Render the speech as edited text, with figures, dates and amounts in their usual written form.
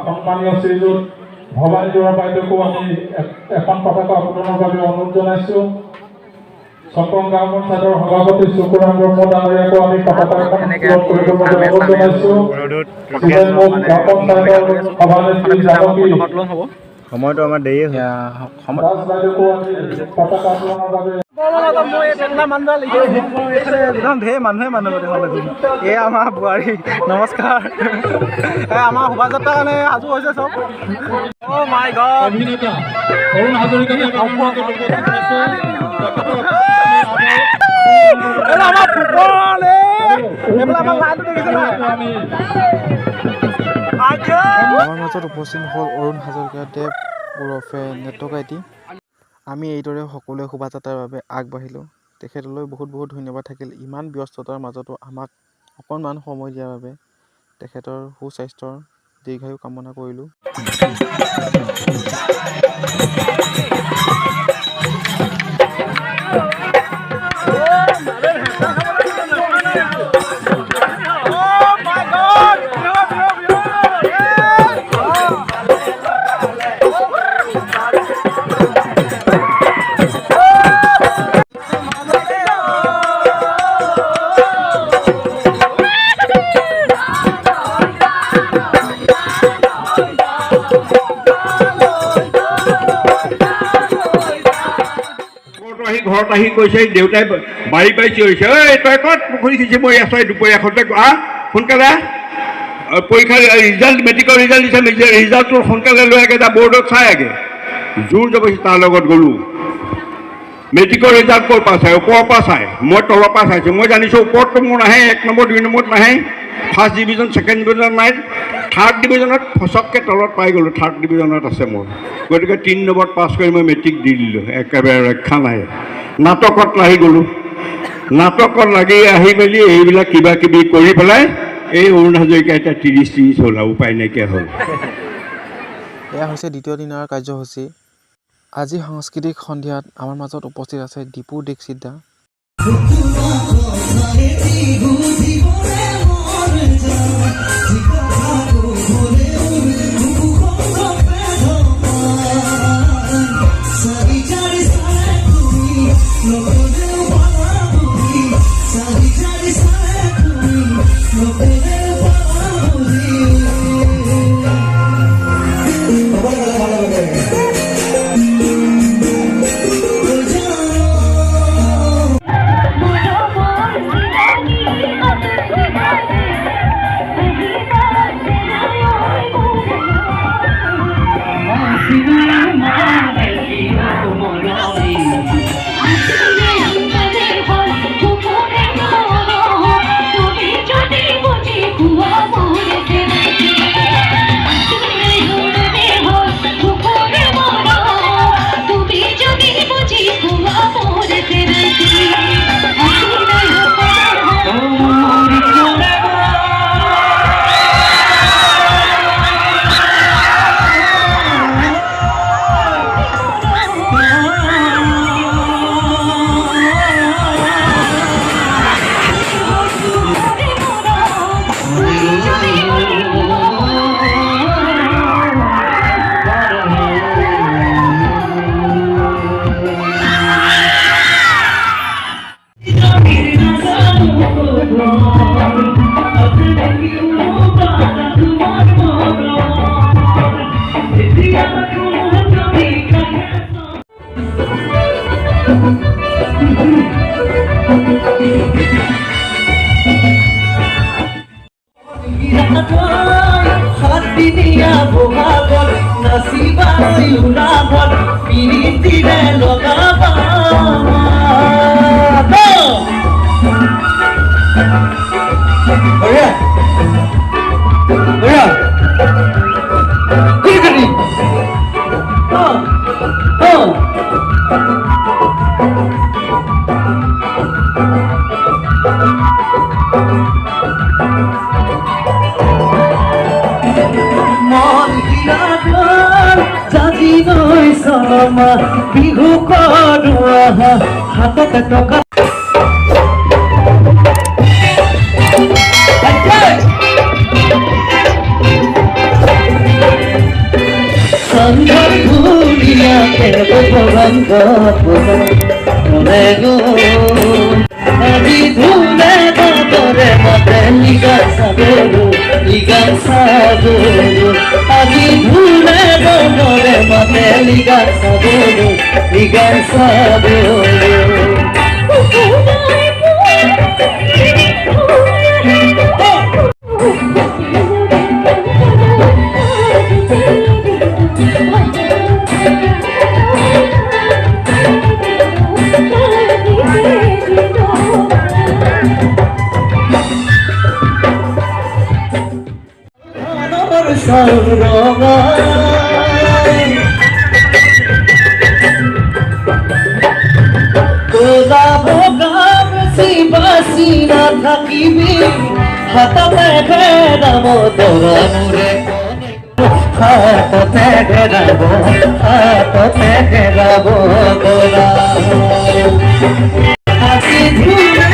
সন্মানীয় শ্ৰীযুত ভৱানী বৰা বাইদেউকো আমি এখন পতাকা উত্তোলনৰ বাবে অনুৰোধ জনাইছোঁ। চম্পং গাঁও পঞ্চায়তৰ সভাপতি চকুৰাম ব্ৰহ্ম ডাঙৰীয়াকো আমি পতাকা এখন উত্তোলন কৰিবৰ বাবে অনুৰোধ জনাইছোঁ। গাঁও পঞ্চায়তৰ সভানেত্ৰী জানকী সময়টো আমাৰ দেৰি হৈছে। দাস বাইদেউকো আমি পতাকা উত্তোলনৰ বাবে ঢেৰ মানুহে এই আমাৰ বোৱাৰী নমস্কাৰ। আমাৰ শোভাযাত্ৰাৰ কাৰণে সাজু হৈছে চব। অ' মাই গড, অভিনেতা অৰুণ হাজৰিকাক আমাৰ মাজত উপস্থিত হ'ল অৰুণ হাজৰিকা দেৱ ওৰফে নেটকাইটি। আমি এইদৰে সকলোৱে শোভাযাত্ৰাৰ বাবে আগবাঢ়িলোঁ। তেখেতলৈ বহুত বহুত ধন্যবাদ থাকিল। ইমান ব্যস্ততাৰ মাজতো আমাক অকণমান সময় দিয়াৰ বাবে তেখেতৰ সুস্বাস্থ্যৰ দীৰ্ঘায়ু কামনা কৰিলোঁ। ঘৰত আহি কৈছে, দেউতাই বাৰী বাৰী চিঞৰিছে, ঐ তই ক'ত পুখুৰী সিঁচিব আছ দুপৰীয়া খতে সোনকালে পৰীক্ষাৰ ৰিজাল্ট মেট্ৰিকৰ ৰিজাল্ট দিছে, ৰিজাল্টটো সোনকালে লৈ আগে যা, বৰ্ডত চাই আগে। জোৰ জবৰদস্তি তাৰ লগত গ'লোঁ। মেট্ৰিকৰ ৰিজাল্ট ক'ৰ পৰা চাই? ওপৰৰ পৰা চাই। মই তলৰ পৰা চাইছোঁ। মই জানিছোঁ ওপৰততো মোৰ নাহে, 1 নম্বৰ 2 নম্বৰত নাহে, ফাৰ্ষ্ট ডিভিজন ছেকেণ্ড ডিভিজন নাই, থাৰ্ড ডিভিজনত ফচককৈ তলত পাই গ'লোঁ। থাৰ্ড ডিভিজনত আছে মোৰ। গতিকে 3 নম্বৰত পাছ কৰি মই মেট্ৰিক দি দিলোঁ। একেবাৰে ৰক্ষা নাই। নাটকত লাগি গ'লোঁ। নাটকত লাগি আহি মেলি এইবিলাক কিবা কিবি কৰি পেলাই এই অৰুণ হাজৰিকা এতিয়া 30 হ'ল আৰু উপায় নাইকিয়া হ'ল। এয়া হৈছে দ্বিতীয় দিনৰ কাৰ্যসূচী। আজি সাংস্কৃতিক সন্ধিয়াত আমাৰ মাজত উপস্থিত আছে দীপু দীক্ষিত দা। বিহু কৰোৱা হাততে টকা রঙ্গ ফুলে গো আজি ধুলে গরে মতে লিগা সাগরু আজি ধুলে গরে মতে লিগা সাগরু তোলা ভোগাম শিবাসী না থাকিবি হাততে ঘেরাব তোরা মুরে হাততে ঘেরাব তোরা আজি ধুলে